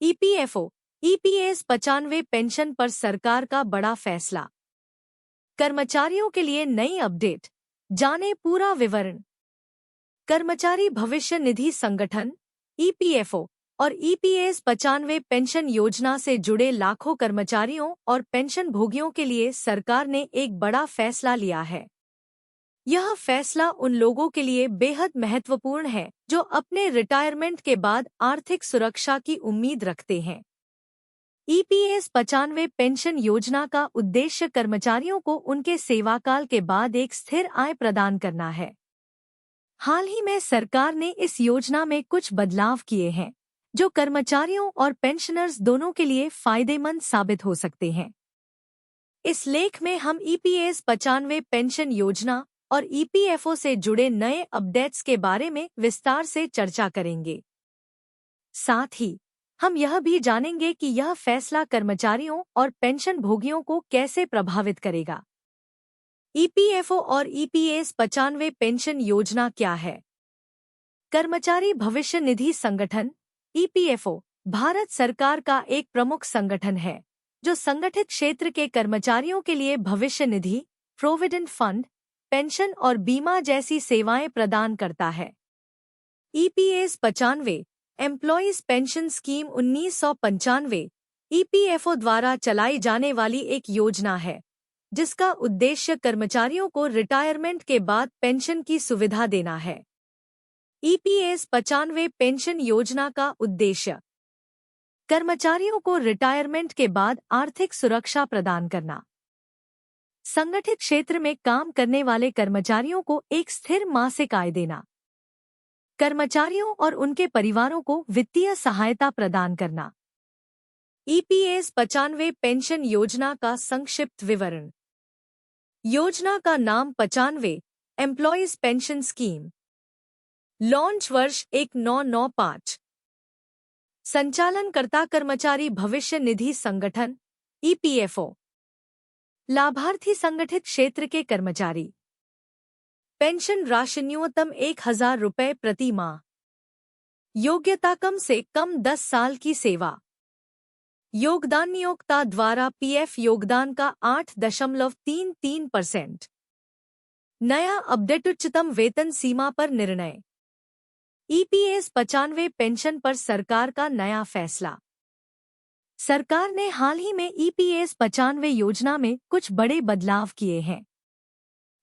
EPFO, EPS 95 pension पर सरकार का बड़ा फैसला। कर्मचारियों के लिए नई अपडेट, जाने पूरा विवरण। कर्मचारी भविष्य निधि संगठन ईपीएफओ और ईपीएस 95 पेंशन योजना से जुड़े लाखों कर्मचारियों और पेंशन भोगियों के लिए सरकार ने एक बड़ा फैसला लिया है। यह फैसला उन लोगों के लिए बेहद महत्वपूर्ण है जो अपने रिटायरमेंट के बाद आर्थिक सुरक्षा की उम्मीद रखते हैं। ईपीएस 95 पेंशन योजना का उद्देश्य कर्मचारियों को उनके सेवाकाल के बाद एक स्थिर आय प्रदान करना है। हाल ही में सरकार ने इस योजना में कुछ बदलाव किए हैं जो कर्मचारियों और पेंशनर्स दोनों के लिए फायदेमंद साबित हो सकते हैं। इस लेख में हम ईपीएस 95 पेंशन योजना और ईपीएफओ से जुड़े नए अपडेट्स के बारे में विस्तार से चर्चा करेंगे। साथ ही हम यह भी जानेंगे कि यह फैसला कर्मचारियों और पेंशन भोगियों को कैसे प्रभावित करेगा। ईपीएफओ और ईपीएस 95 पेंशन योजना क्या है? कर्मचारी भविष्य निधि संगठन ईपीएफओ भारत सरकार का एक प्रमुख संगठन है जो संगठित क्षेत्र के कर्मचारियों के लिए भविष्य निधि, प्रोविडेंट फंड, पेंशन और बीमा जैसी सेवाएं प्रदान करता है। EPS 95 employees pension scheme 1995 EPFO द्वारा चलाई जाने वाली एक योजना है जिसका उद्देश्य कर्मचारियों को रिटायरमेंट के बाद पेंशन की सुविधा देना है। ईपीएस 95 पेंशन योजना का उद्देश्य कर्मचारियों को रिटायरमेंट के बाद आर्थिक सुरक्षा प्रदान करना। संगठित क्षेत्र में काम करने वाले कर्मचारियों को एक स्थिर मासिक आय देना। कर्मचारियों और उनके परिवारों को वित्तीय सहायता प्रदान करना। ईपीएस 95 पेंशन योजना का संक्षिप्त विवरण। योजना का नाम 95 एम्प्लॉयज पेंशन स्कीम। लॉन्च वर्ष 1995। संचालनकर्ता कर्मचारी भविष्य निधि संगठन ईपीएफओ। लाभार्थी संगठित क्षेत्र के कर्मचारी। पेंशन राशि न्यूनतम 1000 रुपये प्रति माह। योग्यता कम से कम 10 साल की सेवा। योगदान नियोक्ता द्वारा पीएफ योगदान का 8.33%। नया अपडेट उच्चतम वेतन सीमा पर निर्णय। ईपीएस 95 पेंशन पर सरकार का नया फैसला। सरकार ने हाल ही में ईपीएस 95 योजना में कुछ बड़े बदलाव किए हैं।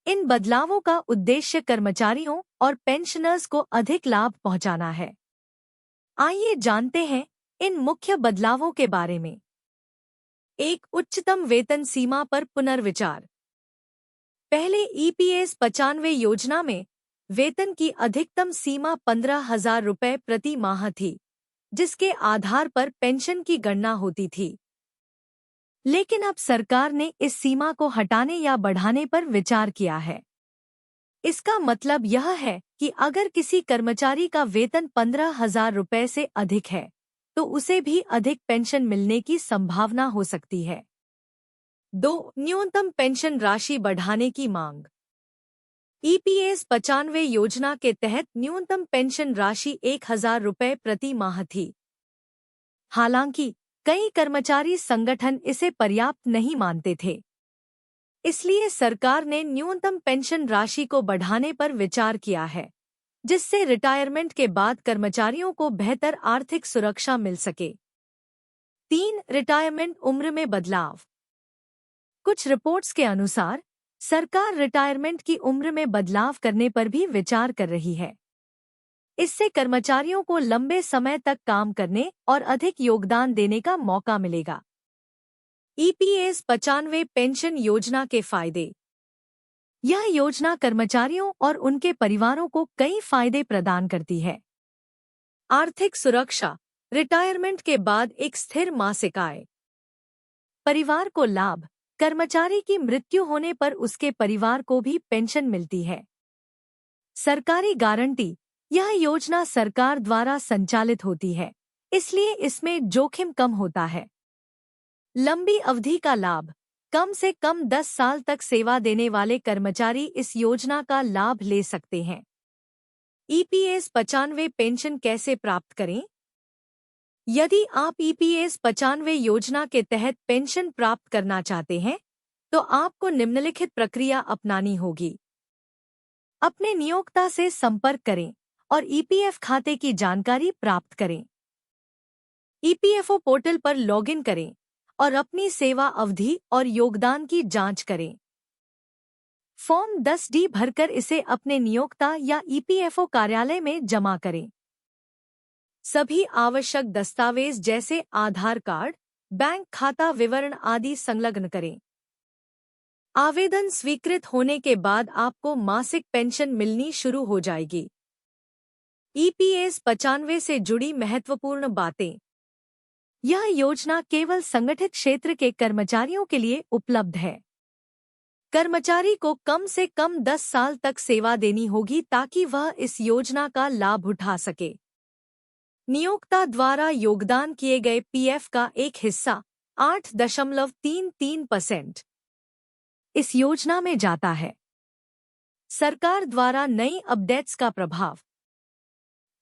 इन बदलावों का उद्देश्य कर्मचारियों और पेंशनर्स को अधिक लाभ पहुंचाना है। आइए जानते हैं इन मुख्य बदलावों के बारे में। एक, उच्चतम वेतन सीमा पर पुनर्विचार। पहले ईपीएस 95 योजना में वेतन की अधिकतम सीमा 15,000 रुपये प्रति माह थी, जिसके आधार पर पेंशन की गणना होती थी। लेकिन अब सरकार ने इस सीमा को हटाने या बढ़ाने पर विचार किया है। इसका मतलब यह है कि अगर किसी कर्मचारी का वेतन 15,000 रुपये से अधिक है, तो उसे भी अधिक पेंशन मिलने की संभावना हो सकती है। 2, न्यूनतम पेंशन राशि बढ़ाने की मांग। ईपीएस 95 योजना के तहत न्यूनतम पेंशन राशि 1000 रुपये प्रति माह थी। हालांकि कई कर्मचारी संगठन इसे पर्याप्त नहीं मानते थे। इसलिए सरकार ने न्यूनतम पेंशन राशि को बढ़ाने पर विचार किया है, जिससे रिटायरमेंट के बाद कर्मचारियों को बेहतर आर्थिक सुरक्षा मिल सके। 3, रिटायरमेंट उम्र में बदलाव। कुछ रिपोर्ट्स के अनुसार सरकार रिटायरमेंट की उम्र में बदलाव करने पर भी विचार कर रही है। इससे कर्मचारियों को लंबे समय तक काम करने और अधिक योगदान देने का मौका मिलेगा। ईपीएस 95 पेंशन योजना के फायदे। यह योजना कर्मचारियों और उनके परिवारों को कई फायदे प्रदान करती है। आर्थिक सुरक्षा, रिटायरमेंट के बाद एक स्थिर मासिक आय। परिवार को लाभ, कर्मचारी की मृत्यु होने पर उसके परिवार को भी पेंशन मिलती है। सरकारी गारंटी, यह योजना सरकार द्वारा संचालित होती है, इसलिए इसमें जोखिम कम होता है। लंबी अवधि का लाभ, कम से कम 10 साल तक सेवा देने वाले कर्मचारी इस योजना का लाभ ले सकते हैं। ईपीएस 95 पेंशन कैसे प्राप्त करें? यदि आप ईपीएस 95 योजना के तहत पेंशन प्राप्त करना चाहते हैं, तो आपको निम्नलिखित प्रक्रिया अपनानी होगी। अपने नियोक्ता से संपर्क करें और ईपीएफ खाते की जानकारी प्राप्त करें। ईपीएफओ पोर्टल पर लॉगिन करें और अपनी सेवा अवधि और योगदान की जांच करें। फॉर्म 10D भरकर इसे अपने नियोक्ता या ईपीएफओ कार्यालय में जमा करें। सभी आवश्यक दस्तावेज जैसे आधार कार्ड, बैंक खाता विवरण आदि संलग्न करें। आवेदन स्वीकृत होने के बाद आपको मासिक पेंशन मिलनी शुरू हो जाएगी। ईपीएस 95 से जुड़ी महत्वपूर्ण बातें। यह योजना केवल संगठित क्षेत्र के कर्मचारियों के लिए उपलब्ध है। कर्मचारी को कम से कम 10 साल तक सेवा देनी होगी ताकि वह इस योजना का लाभ उठा सके। नियोक्ता द्वारा योगदान किए गए पीएफ का एक हिस्सा 8.33% इस योजना में जाता है। सरकार द्वारा नई अपडेट्स का प्रभाव।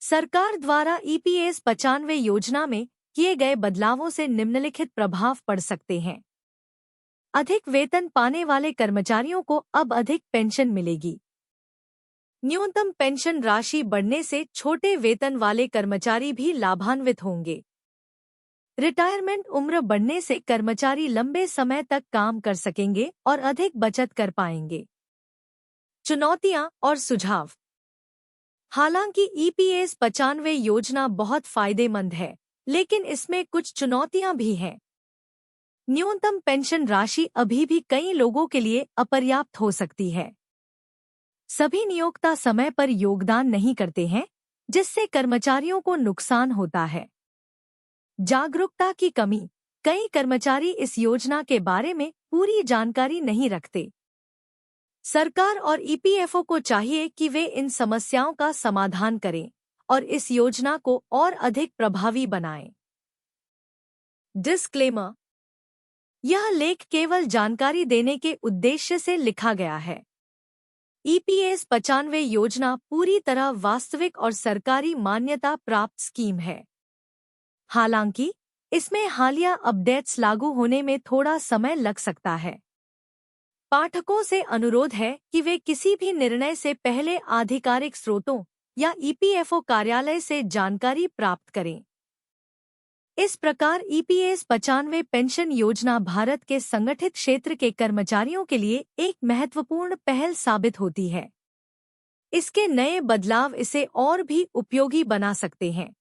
सरकार द्वारा ईपीएस 95 योजना में किए गए बदलावों से निम्नलिखित प्रभाव पड़ सकते हैं। अधिक वेतन पाने वाले कर्मचारियों को अब अधिक पेंशन मिलेगी। न्यूनतम पेंशन राशि बढ़ने से छोटे वेतन वाले कर्मचारी भी लाभान्वित होंगे। रिटायरमेंट उम्र बढ़ने से कर्मचारी लंबे समय तक काम कर सकेंगे और अधिक बचत कर पाएंगे। चुनौतियां और सुझाव। हालांकि ईपीएस 95 योजना बहुत फायदेमंद है, लेकिन इसमें कुछ चुनौतियां भी हैं। न्यूनतम पेंशन राशि अभी भी कई लोगों के लिए अपर्याप्त हो सकती है। सभी नियोक्ता समय पर योगदान नहीं करते हैं, जिससे कर्मचारियों को नुकसान होता है। जागरूकता की कमी। कई कर्मचारी इस योजना के बारे में पूरी जानकारी नहीं रखते। सरकार और ईपीएफओ को चाहिए कि वे इन समस्याओं का समाधान करें और इस योजना को और अधिक प्रभावी बनाएं। डिस्क्लेमर। यह लेख केवल जानकारी देने के उद्देश्य से लिखा गया है। ईपीएस 95 योजना पूरी तरह वास्तविक और सरकारी मान्यता प्राप्त स्कीम है। हालांकि इसमें हालिया अपडेट्स लागू होने में थोड़ा समय लग सकता है। पाठकों से अनुरोध है कि वे किसी भी निर्णय से पहले आधिकारिक स्रोतों या ईपीएफओ कार्यालय से जानकारी प्राप्त करें। इस प्रकार ईपीएस 95 पेंशन योजना भारत के संगठित क्षेत्र के कर्मचारियों के लिए एक महत्वपूर्ण पहल साबित होती है। इसके नए बदलाव इसे और भी उपयोगी बना सकते हैं।